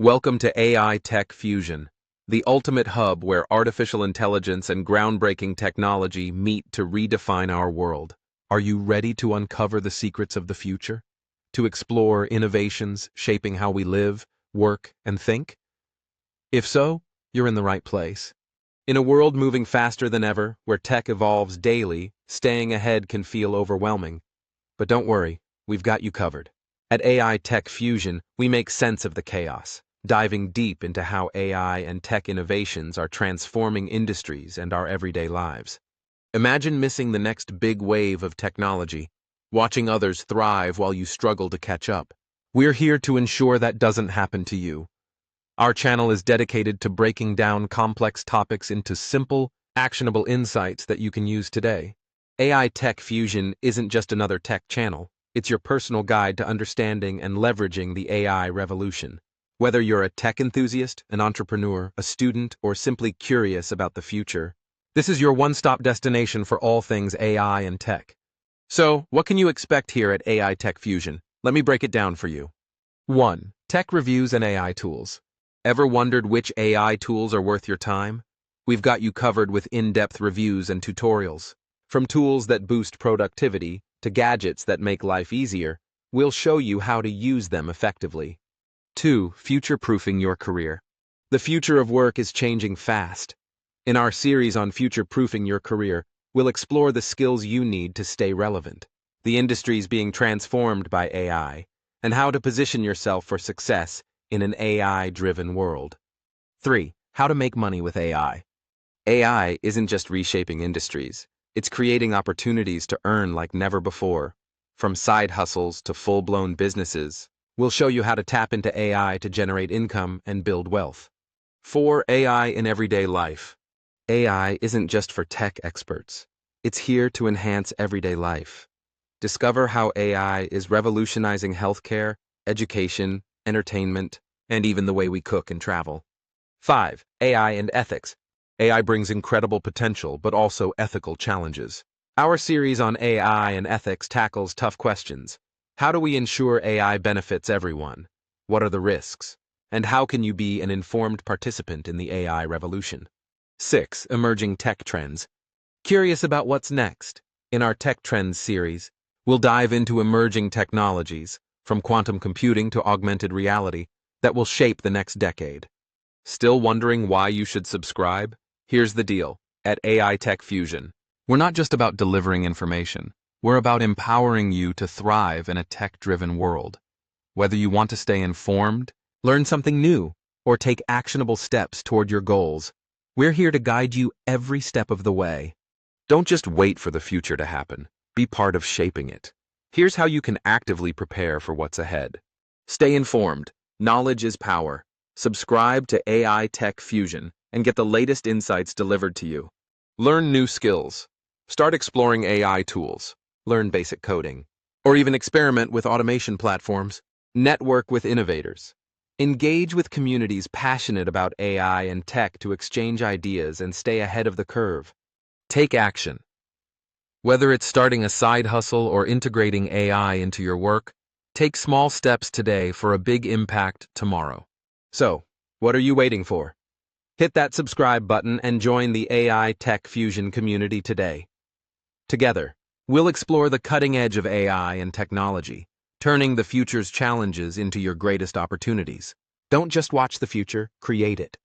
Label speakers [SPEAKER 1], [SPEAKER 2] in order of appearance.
[SPEAKER 1] Welcome to AI Tech Fusion, the ultimate hub where artificial intelligence and groundbreaking technology meet to redefine our world. Are you ready to uncover the secrets of the future? To explore innovations shaping how we live, work, and think? If so, you're in the right place. In a world moving faster than ever, where tech evolves daily, staying ahead can feel overwhelming. But don't worry, we've got you covered. At AI Tech Fusion, we make sense of the chaos, diving deep into how AI and tech innovations are transforming industries and our everyday lives. Imagine missing the next big wave of technology, watching others thrive while you struggle to catch up. We're here to ensure that doesn't happen to you. Our channel is dedicated to breaking down complex topics into simple, actionable insights that you can use today. AI Tech Fusion isn't just another tech channel, it's your personal guide to understanding and leveraging the AI revolution. Whether you're a tech enthusiast, an entrepreneur, a student, or simply curious about the future, this is your one-stop destination for all things AI and tech. So, what can you expect here at AI Tech Fusion? Let me break it down for you. 1. Tech reviews and AI tools. Ever wondered which AI tools are worth your time? We've got you covered with in-depth reviews and tutorials. From tools that boost productivity to gadgets that make life easier, we'll show you how to use them effectively. 2. Future-proofing your career. The future of work is changing fast. In our series on future-proofing your career, we'll explore the skills you need to stay relevant, the industries being transformed by AI, and how to position yourself for success in an AI-driven world. 3. How to make money with AI. AI isn't just reshaping industries, it's creating opportunities to earn like never before. From side hustles to full-blown businesses, we'll show you how to tap into AI to generate income and build wealth. 4. AI in everyday life. AI isn't just for tech experts. It's here to enhance everyday life. Discover how AI is revolutionizing healthcare, education, entertainment, and even the way we cook and travel. 5. AI and ethics. AI brings incredible potential, but also ethical challenges. Our series on AI and ethics tackles tough questions. How do we ensure AI benefits everyone? What are the risks? And how can you be an informed participant in the AI revolution? 6. Emerging tech trends. Curious about what's next? In our Tech Trends series, we'll dive into emerging technologies, from quantum computing to augmented reality, that will shape the next decade. Still wondering why you should subscribe? Here's the deal. At AI Tech Fusion, we're not just about delivering information. We're about empowering you to thrive in a tech-driven world. Whether you want to stay informed, learn something new, or take actionable steps toward your goals, we're here to guide you every step of the way. Don't just wait for the future to happen. Be part of shaping it. Here's how you can actively prepare for what's ahead. Stay informed. Knowledge is power. Subscribe to AI Tech Fusion and get the latest insights delivered to you. Learn new skills. Start exploring AI tools. Learn basic coding. Or even experiment with automation platforms. Network with innovators. Engage with communities passionate about AI and tech to exchange ideas and stay ahead of the curve. Take action. Whether it's starting a side hustle or integrating AI into your work, take small steps today for a big impact tomorrow. So, what are you waiting for? Hit that subscribe button and join the AI Tech Fusion community today. Together, we'll explore the cutting edge of AI and technology, turning the future's challenges into your greatest opportunities. Don't just watch the future, create it.